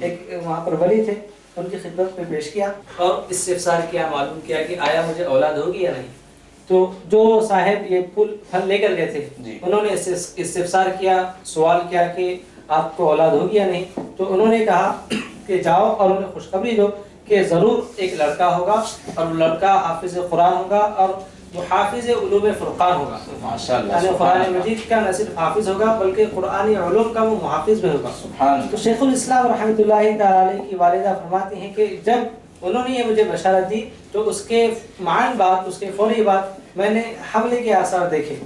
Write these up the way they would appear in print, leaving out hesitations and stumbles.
ایک وہاں پر ولی تھے، ان کی خدمت میں پیش کیا اور استفسار کیا، معلوم کیا کہ آیا مجھے اولاد ہوگی یا نہیں. تو جو صاحب یہ پھل لے کر گئے تھے انہوں نے استفسار کیا، سوال کیا کہ آپ کو اولاد ہوگی یا نہیں. تو انہوں نے کہا کہ جاؤ اور انہیں خوشخبری دو کہ ضرور ایک لڑکا ہوگا اور وہ لڑکا حافظ قرآن ہوگا اور وہ حافظ علوم فرقان ہوگا. یعنی قرآن مجید کا نہ صرف حافظ ہوگا بلکہ قرآنی علوم کا وہ محافظ بھی ہوگا. تو شیخ الاسلام رحمۃ اللہ تعالی علیہ کی والدہ فرماتی ہیں کہ جب انہوں نے یہ مجھے بشارت دی تو اس کے معین بعد، اس کے فوری بعد میں نے حملے کے آثار دیکھے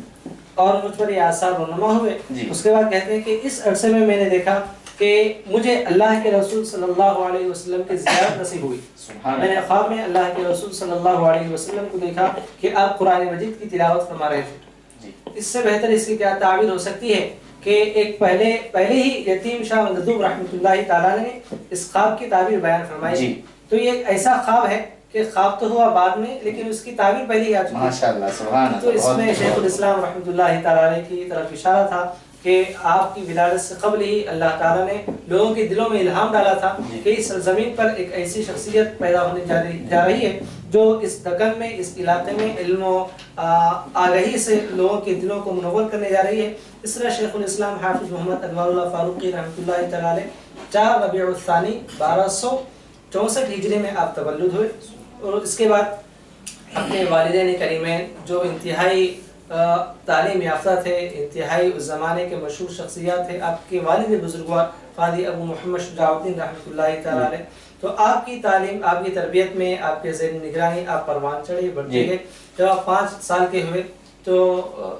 اور مجھ پر یہ آثار رونما ہوئے. اس کے بعد کہتے ہیں کہ اس عرصے میں نے دیکھا کہ مجھے اللہ کے رسول صلی اللہ علیہ وسلم کی زیارت نصیب ہوئی. میں نے خواب میں اللہ کے رسول صلی اللہ علیہ وسلم کو دیکھا کہ آپ قرآن مجید کی تلاوت فرما رہے تھے. اس سے بہتر اس کی کیا تعبیر ہو سکتی ہے کہ ایک پہلے ہی یتیم شاہ ندوب رحمۃ اللہ تعالیٰ نے اس خواب کی تعبیر بیان فرمائی. تو یہ ایک ایسا خواب ہے کہ خواب تو ہوا بعد میں لیکن اس کی تعبیر پہلے ہی آ چکی ہے. ماشاءاللہ سبحان اللہ. تو اس میں شیخ الاسلام رحمۃ اللہ تعالیٰ علیہ کی طرف اشارہ تھا کہ آپ کی ولادت سے قبل ہی اللہ تعالیٰ نے لوگوں کے دلوں میں الہام ڈالا تھا کہ اس زمین پر ایک ایسی شخصیت پیدا ہونے جا رہی ہے جو اس دکن میں، اس علاقے میں علم و آگہی سے لوگوں کے دلوں کو منور کرنے جا رہی ہے. اس طرح شیخ الاسلام حافظ محمد انوار اللہ فاروقی رحمۃ اللہ تعالیٰ علیہ 4 ربیع الثانی 1264 ہجری میں آپ تولد ہوئے اور اس کے بعد اپنے والدین کریمین جو انتہائی تعلیم یافتہ تھے، انتہائی اس زمانے کے مشہور شخصیات تھے، آپ کے والد بزرگوار قاضی ابو محمد شجاع الدین رحمۃ اللہ تعالیٰ علیہ. تو آپ کی تعلیم، آپ کی تربیت میں، آپ کے ذہن نگرانی آپ پروان چڑھے، بڑھتے گئے. جب آپ 5 سال کے ہوئے تو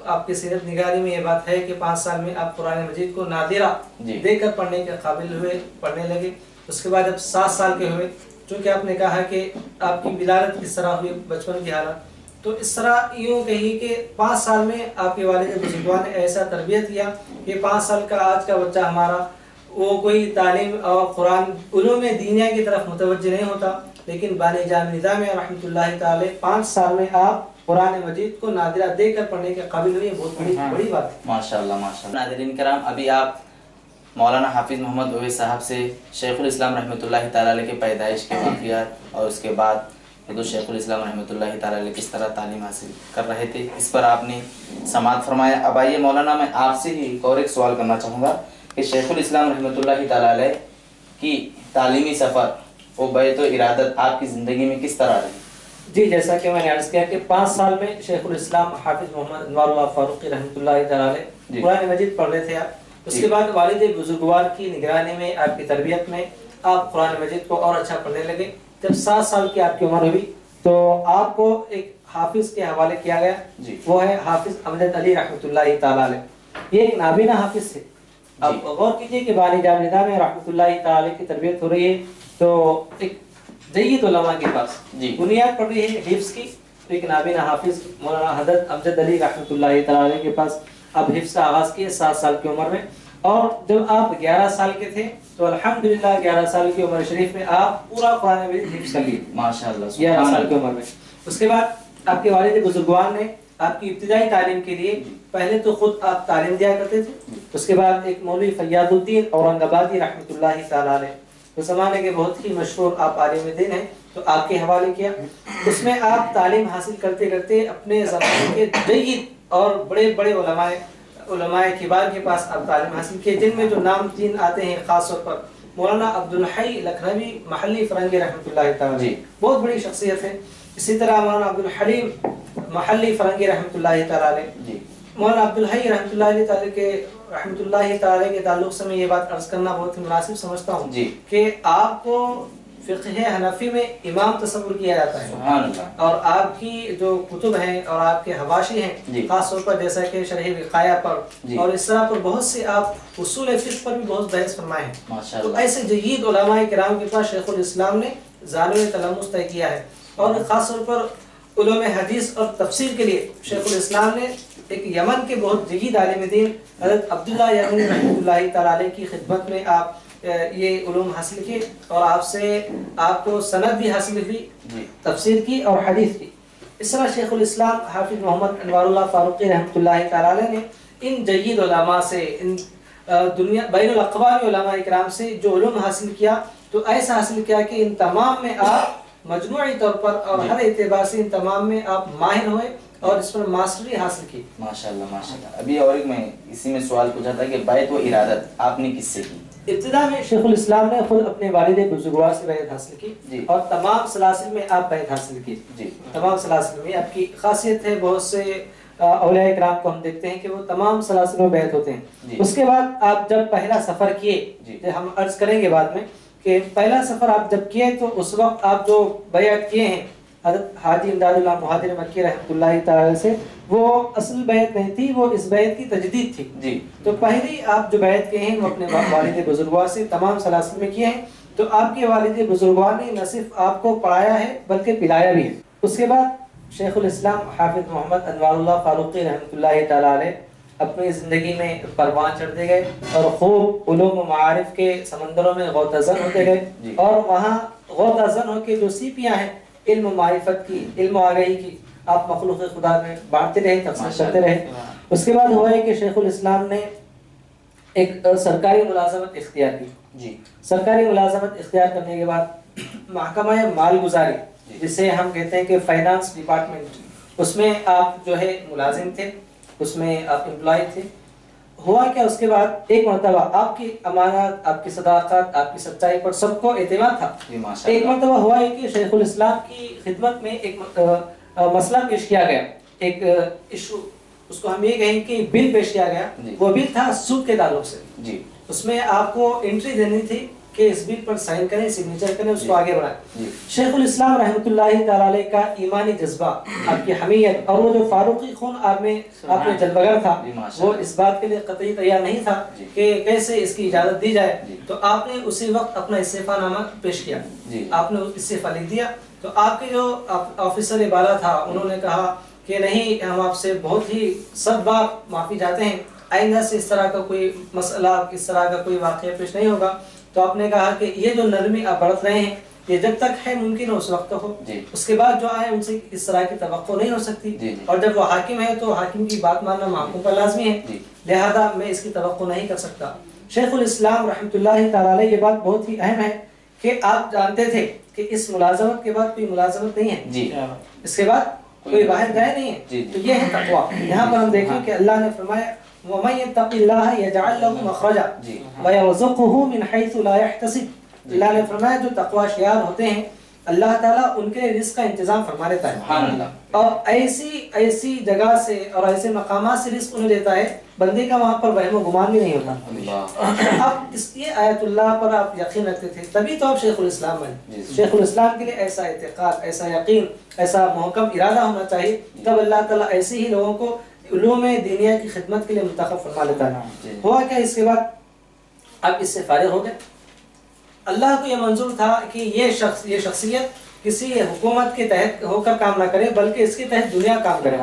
آپ کی سیرت نگاری میں یہ بات ہے کہ 5 سال میں آپ قرآن مجید کو نادرہ دیکھ کر پڑھنے کے قابل ہوئے، پڑھنے لگے. اس کے بعد جب 7 سال کے ہوئے، چونکہ آپ نے کہا کہ آپ کی ولادت کس طرح ہوئی، بچپن کی حالت، تو اس طرح یوں کہی کہ 5 سال میں آپ کے والد بزرگوار نے ایسا تربیت کیا کہ 5 سال کا آج کا بچہ ہمارا وہ کوئی تعلیم اور قرآن علوم دینیا کی طرف متوجہ نہیں ہوتا، لیکن بانی جامع نظام رحمۃ اللہ تعالی 5 سال میں آپ قرآن مجید کو نادرہ دیکھ کر پڑھنے کے قابل ہوئی. بہت بڑی بات ہے. ماشاءاللہ ماشاءاللہ. ناظرین کرام، ابھی آپ مولانا حافظ محمد اویس صاحب سے شیخ الاسلام رحمۃ اللہ تعالی علیہ کے پیدائش کے واقعات اور اس کے بعد شیخ الاسلام رحمۃ اللہ تعالی علیہ کس طرح تعلیم حاصل کر رہے تھے اس پر آپ نے سماعت فرمایا. اب آئیے مولانا، میں آپ سے ہی اور ایک سوال کرنا چاہوں گا کہ شیخ الاسلام رحمۃ اللہ تعالی علیہ کی تعلیمی سفر و بیت و ارادت آپ کی زندگی میں کس طرح رہی؟ جی، جیسا کہ میں نے عرض کیا کہ 5 سال میں شیخ الاسلام حافظ محمد انوار اللہ فاروقی رحمۃ اللہ تعالی علیہ قرآن مجید پڑھ رہے تھے آپ. اس کے بعد والد بزرگوار کی نگرانی میں، آپ کی تربیت میں آپ قرآن مجید کو اور اچھا پڑھنے لگے. جب 7 سال کی آپ کی عمر ہوئی تو آپ کو ایک حافظ کے حوالے کیا گیا. وہ ہے حافظ امجد علی رحمۃ اللہ تعالی علیہ. یہ ایک نابینا حافظ تھے. اب غور کیجئے کہ بانی جامع نظام رحمۃ اللہ تعالی کی تربیت ہو رہی ہے تو ایک جید علماء کے پاس بنیاد پڑ رہی ہے حفظ کی. تو ایک نابینا حافظ مولانا حضرت امجد علی رحمۃ اللہ تعالی علیہ کے پاس اب حفظ کا آغاز کیے 7 سال کی عمر میں. اور جب آپ 11 سال کے تھے تو الحمدللہ 11 سال کی عمر شریف میں آپ پورا قرآن مجید حفظ کر لیے ماشاءاللہ 11 سال کی عمر میں. اس کے بعد آپ کے والد بزرگوار نے آپ کی ابتدائی تعلیم کے لیے پہلے تو خود آپ تعلیم دیا کرتے تھے. اس کے بعد ایک مولوی فیاض الدین اورنگ آبادی رحمۃ اللہ تعالی علیہ، اس زمانے کے بہت ہی مشہور آپ عالم دین ہیں، تو آپ کے حوالے کیا. اس میں آپ تعلیم حاصل کرتے کرتے اپنے زمانے کے جید اور بڑے بڑے علماء کبار کے پاس آپ تعلیم حاصل کیے، جن میں جو نام 3 آتے ہیں خاص طور پر مولانا عبدالحی لکھنوی محلی فرنگی رحمۃ اللہ تعالی، بہت بڑی شخصیت ہے. اسی طرح مولانا عبدالحلیم محلی فرنگی رحمۃ اللہ تعالی. مولانا عبدالحی رحمۃ اللہ تعالی کے رحمۃ اللہ تعالی کے تعلق سے میں یہ بات عرض کرنا بہت ہی مناسب سمجھتا ہوں کہ آپ کو فقہ حنفی میں امام تصور کیا جاتا ہے، اور آپ کی جو کتب ہیں اور آپ کے حواشی ہیں خاص طور پر جیسا کہ شرح وقایہ پر اور اس طرح پر بہت سے آپ اصول فقہ پر بھی بہت بحث فرمائے ہیں. تو ایسے جید علماء کرام کے پاس شیخ الاسلام نے زانوِ تلمس طے کیا ہے. اور خاص طور پر علوم حدیث اور تفسیر کے لیے شیخ الاسلام نے ایک یمن کے بہت جید عالم دین حضرت عبداللہ یمنی رحمۃ اللہ تعالی علیہ کی خدمت میں آپ یہ علوم حاصل کیے اور آپ سے آپ کو سند بھی حاصل ہوئی تفسیر کی اور حدیث کی. اس طرح شیخ الاسلام حافظ محمد انوار اللہ فاروقی رحمۃ اللہ تعالی علیہ نے ان جید علماء سے، ان دنیا بین الاقوامی علماء اکرام سے جو علوم حاصل کیا تو ایسا حاصل کیا کہ ان تمام میں آپ مجموعی طور پر اور ہر اعتبار سے ان تمام میں آپ ماہر ہوئے اور اس پر ماسٹری حاصل کی. ماشاءاللہ ماشاءاللہ. ابھی اور ایک میں اسی میں سوال پوچھا تھا کہ بیعت و ارادت آپ نے کس سے کی؟ ابتدا میں شیخ الاسلام نے خود اپنے والد بزرگوار سے بیعت حاصل کی اور تمام سلاسل میں آپ بیعت حاصل کی. تمام سلاسل میں آپ کی خاصیت ہے، بہت سے اولیاء اکرام کو ہم دیکھتے ہیں کہ وہ تمام سلاسل میں بیعت ہوتے ہیں. اس کے بعد آپ جب پہلا سفر کیے، ہم عرض کریں گے بعد میں کہ پہلا سفر آپ جب کیے تو اس وقت آپ جو بیعت کیے ہیں حضرت حاجی امداد اللہ مہاجر مکی رحمۃ اللہ تعالی سے، وہ اصل بیعت نہیں تھی، وہ اس بیعت کی تجدید تھی. تو پہلی آپ جو بیعت کیے ہیں وہ اپنے والد بزرگوار سے تمام سلاسل میں کیے ہیں. تو آپ کے والد بزرگوار نے نہ صرف آپ کو پڑھایا ہے بلکہ پلایا بھی ہے. اس کے بعد شیخ الاسلام حافظ محمد انوار اللہ فاروقی رحمۃ اللہ تعالی علیہ اپنی زندگی میں پروان چڑھتے گئے اور خوب علوم و معارف کے سمندروں میں غوطہ-زن ہوتے گئے اور وہاں غوطہ-زن ہو کے جو سیپیاں ہیں علم و معرفت کی، علم و آگاہی کی، آپ مخلوق خدا میں بانٹتے رہے، تقسیم کرتے رہے. اس کے بعد ہوا ہے کہ شیخ الاسلام نے ایک سرکاری ملازمت اختیار کی. سرکاری ملازمت اختیار کرنے کے بعد محکمہ مال گزاری، جسے ہم کہتے ہیں کہ فائنانس ڈپارٹمنٹ، اس میں آپ جو ہے ملازم تھے، اس میں آپ امپلائی تھے. ہوا کیا اس کے بعد ایک مرتبہ آپ کی امانت، آپ کی صداقت، آپ کی سچائی پر سب کو اعتماد تھا. ایک مرتبہ ہوا ہے کہ شیخ الاسلام کی خدمت میں ایک مسئلہ پیش کیا گیا، ایک ایشو، اس کو ہم یہ کہیں کہ بل پیش کیا گیا. وہ بل تھا سود کے تعلق سے. اس میں آپ کو انٹری دینی تھی کہ اس بل پر سائن کریں، سگنیچر کریں، اس کو آگے بڑھائیں. شیخ الاسلام رحمۃ اللہ تعالی علیہ کا ایمانی جذبہ، آپ کی حمیت اور وہ جو فاروقی خون آپ میں جلوگر تھا، وہ اس بات کے لیے قطعی تیار نہیں تھا کہ کیسے اس کی اجازت دی جائے. تو آپ نے اسی وقت اپنا استعفیٰ نامہ پیش کیا، آپ نے استعفیٰ لکھ دیا. تو آپ کے جو آفیسر بالا تھا انہوں نے کہا کہ نہیں، ہم آپ سے بہت ہی 100 بار معافی چاہتے ہیں، آئندہ سے اس طرح کا کوئی مسئلہ، اس طرح کا کوئی واقعہ پیش نہیں ہوگا. تو آپ نے کہا کہ یہ جو نرمی آپ برت رہے ہیں یہ جب تک ہے ممکن اس وقت ہو، اس کے بعد جو آئے ان سے اس طرح کی توقع نہیں ہو سکتی. اور جب وہ حاکم ہے تو حاکم کی بات ماننا محکوم پر لازمی ہے، لہذا میں اس کی توقع نہیں کر سکتا. شیخ الاسلام رحمۃ اللہ تعالی علیہ یہ بات بہت ہی اہم ہے کہ آپ جانتے تھے کہ اس ملازمت کے بعد کوئی ملازمت نہیں ہے، اس کے بعد کوئی باہر گئے نہیں ہے. تو یہ ہے تقوی. یہاں پر ہم دیکھیں کہ اللہ نے فرمایا وَمَن يَتَّقِ اللَّهَ يَجْعَلْ لَهُ مَخْرَجًا وَيَرْزُقْهُ مِنْ حَيْثُ لَا يَحْتَسِبُ. اللہ نے فرمایا جو تقوی شیار ہوتے ہیں اللہ تعالیٰ ان کے رزق کا انتظام فرما لیتا ہے، اور ایسی جگہ سے اور ایسے مقامات سے رزق انہیں دیتا ہے بندے کا وہاں پر وہم و گمان بھی نہیں ہوتا. اب اس لیے آیت اللہ پر آپ یقین رکھتے تھے، تبھی تو آپ شیخ الاسلام بنے. شیخ الاسلام کے لیے ایسا اعتقاد، ایسا یقین، ایسا محکم ارادہ ہونا چاہیے، تب اللہ تعالیٰ ایسے ہی لوگوں کو علوم دینیہ کی خدمت کے لیے منتخب فرما لیتا ہے. ہوا کیا اس کے بعد اب اس سے فارغ ہو گئے. اللہ کو یہ منظور تھا کہ یہ شخصیت کسی حکومت کے تحت ہو کر کام نہ کرے بلکہ اس کے تحت دنیا کام کرے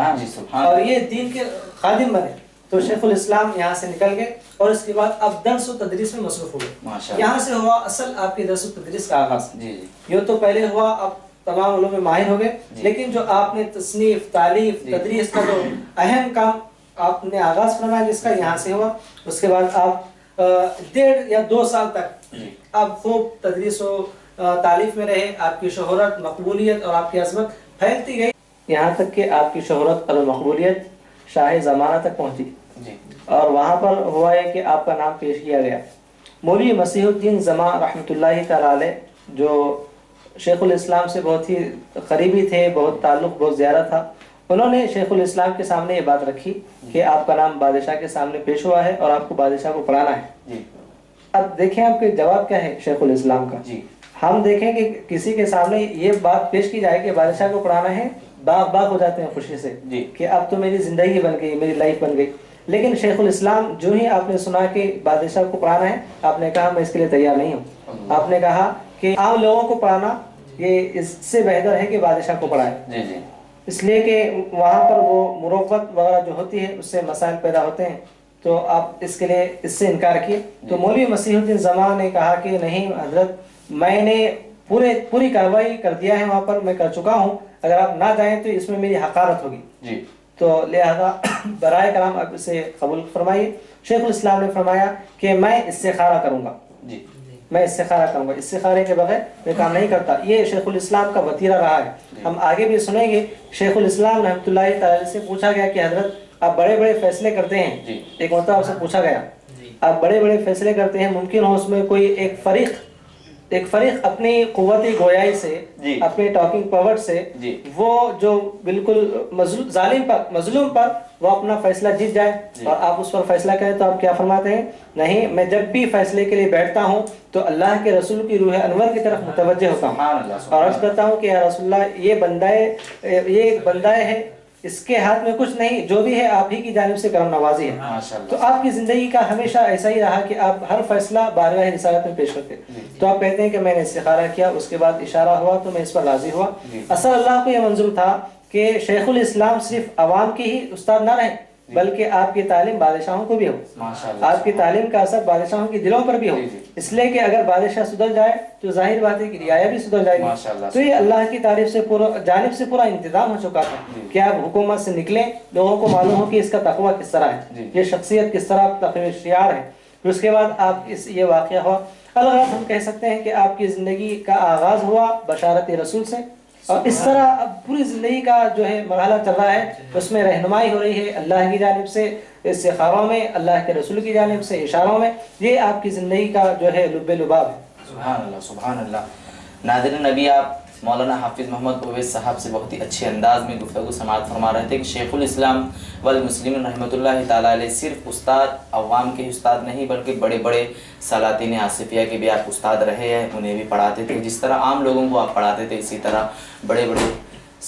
اور یہ دین کے خادم بنے. تو شیخ الاسلام یہاں سے نکل گئے اور اس کے بعد اب درس و تدریس میں مصروف ہو گئے. یہاں سے ہوا اصل آپ کی درس و تدریس کا آغاز. یہ تو پہلے ہوا، اب تمام علوم میں ماہر ہو گئے، لیکن جو آپ نے تصنیف، تالیف، تدریس کا جو اہم کام آپ نے آغاز فرمایا جس کا، یہاں سے ہوا. اس کے بعد آپ 1.5 یا 2 سال تک آپ خوب تدریس و تعلیف میں رہے. آپ کی شہرت، مقبولیت اور آپ کی عظمت پھیلتی گئی، یہاں تک کہ آپ کی شہرت اور مقبولیت شاہ زمانہ تک پہنچی. اور وہاں پر ہوا ہے کہ آپ کا نام پیش کیا گیا. مولوی مسیح الدین زماں رحمۃ اللہ تعالی علیہ جو شیخ الاسلام سے بہت ہی قریبی تھے، بہت تعلق، بہت زیادہ تھا، انہوں نے شیخ الاسلام کے سامنے یہ بات رکھی کہ آپ کا نام بادشاہ کے سامنے پیش ہوا ہے اور آپ کو بادشاہ کو پڑھانا ہے. اب دیکھیں آپ کے جواب کیا ہے شیخ الاسلام کا. ہم دیکھیں کہ کسی کے سامنے یہ بات پیش کی جائے کہ بادشاہ کو پڑھانا ہے، باغ ہو جاتے ہیں خوشی سے کہ اب تو میری زندگی بن گئی، میری لائف بن گئی. لیکن شیخ الاسلام جو ہی آپ نے سنا کہ بادشاہ کو پڑھانا ہے، آپ نے کہا میں اس کے لیے تیار نہیں ہوں. آپ نے کہا کہ عام لوگوں کو پڑھانا یہ اس سے بہتر ہے کہ بادشاہ کو پڑھائے، اس لیے کہ وہاں پر وہ مروت وغیرہ جو ہوتی ہے اس سے مسائل پیدا ہوتے ہیں. تو آپ اس کے لیے اس سے انکار کیے. تو مولوی مسیح الدین زماں نے کہا کہ نہیں حضرت، میں نے پوری کارروائی کر دیا ہے، وہاں پر میں کر چکا ہوں، اگر آپ نہ جائیں تو اس میں میری حقارت ہوگی. تو لہذا برائے کرام آپ اسے قبول فرمائیے. شیخ الاسلام نے فرمایا کہ میں استخارہ کروں گا، جی میں استخارہ کروں گا، استخارے کے بغیر میں کام نہیں کرتا. یہ شیخ الاسلام کا وتیرہ رہا ہے. ہم آگے بھی سنیں گے. شیخ الاسلام رحمۃ اللہ تعالی سے پوچھا گیا کہ حضرت آپ بڑے بڑے فیصلے کرتے ہیں، ایک مرتبہ آپ سے پوچھا گیا آپ بڑے بڑے فیصلے کرتے ہیں، ممکن ہو اس میں کوئی ایک فریق اپنی قوت گویائی سے، اپنے ٹاکنگ پاور سے وہ جو بالکل مظلوم پر وہ اپنا فیصلہ جیت جائے اور آپ اس پر فیصلہ کریں، تو آپ کیا فرماتے ہیں؟ نہیں، میں جب بھی فیصلے کے لیے بیٹھتا ہوں تو اللہ کے رسول کی روح انور کی طرف متوجہ ہوتا ہوں اور عرض کرتا ہوں کہ یا رسول اللہ یہ ایک بندہ ہے، اس کے ہاتھ میں کچھ نہیں، جو بھی ہے آپ ہی کی جانب سے کرم نوازی ہے. تو آپ کی زندگی کا ہمیشہ ایسا ہی رہا کہ آپ ہر فیصلہ بارگاہ رسالت میں پیش کرتے. تو آپ کہتے ہیں کہ میں نے استخارہ کیا، اس کے بعد اشارہ ہوا تو میں اس پر راضی ہوا. اصل اللہ کو یہ منظور تھا کہ شیخ الاسلام صرف عوام کے ہی استاد نہ رہیں بلکہ آپ کی تعلیم بادشاہوں کو بھی ہو، آپ کی تعلیم کا اثر بادشاہوں کے دلوں پر بھی ہو. اس لیے کہ اگر بادشاہ سدھر جائے تو ظاہر بات ہے کہ رعایا بھی سدھر جائے گی. تو یہ اللہ کی طرف سے جانب سے پورا انتظام ہو چکا تھا کہ آپ حکومت سے نکلیں، لوگوں کو معلوم ہو کہ اس کا تقویٰ کس طرح ہے، یہ شخصیت کس طرح تقوی شعار ہے. پھر اس کے بعد آپ یہ واقعہ ہوا. الغرض ہم کہہ سکتے ہیں کہ آپ کی زندگی کا آغاز ہوا بشارت رسول سے، اور اس طرح اب پوری زندگی کا جو ہے مرحلہ چل رہا ہے، اس میں رہنمائی ہو رہی ہے اللہ کی جانب سے استخاروں میں، اللہ کے رسول کی جانب سے اشاروں میں. یہ آپ کی زندگی کا جو ہے لب لباب ہے. سبحان اللہ سبحان اللہ. ناظرین، ابھی آپ مولانا حافظ محمد اویس صاحب سے بہت ہی اچھے انداز میں گفتگو سماعت فرما رہے تھے کہ شیخ الاسلام والمسلمین رحمۃ اللہ تعالیٰ علیہ صرف استاد، عوام کے استاد نہیں بلکہ بڑے بڑے سلاطین آصفیہ کے بھی آپ استاد رہے ہیں، انہیں بھی پڑھاتے تھے. جس طرح عام لوگوں کو آپ پڑھاتے تھے اسی طرح بڑے بڑے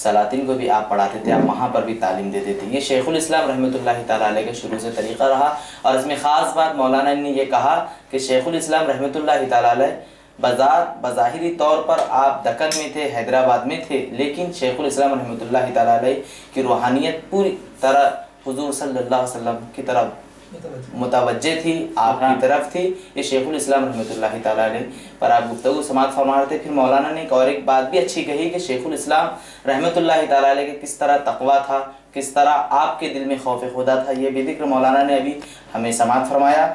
سلاطین کو بھی آپ پڑھاتے تھے، آپ وہاں پر بھی تعلیم دیتے تھے. یہ شیخ الاسلام رحمۃ اللہ تعالیٰ علیہ کے شروع سے طریقہ رہا. اور اس میں خاص بات مولانا نے یہ کہا کہ شیخ الاسلام رحمۃ اللہ تعالیٰ علیہ بظاہری طور پر آپ دکن میں تھے، حیدرآباد میں تھے، لیکن شیخ الاسلام رحمۃ اللہ تعالیٰ علیہ کی روحانیت پوری طرح حضور صلی اللہ علیہ وسلم کی طرف متوجہ تھی، آپ کی طرف تھی. یہ شیخ الاسلام رحمۃ اللہ تعالیٰ علیہ پر آپ گفتگو سماعت فرما رہے تھے. پھر مولانا نے ایک بات بھی اچھی کہی کہ شیخ الاسلام رحمۃ اللہ تعالیٰ علیہ کے کس طرح تقویٰ تھا، کس طرح آپ کے دل میں خوف خدا تھا. یہ بھی ذکر مولانا نے ابھی ہمیں سماعت فرمایا.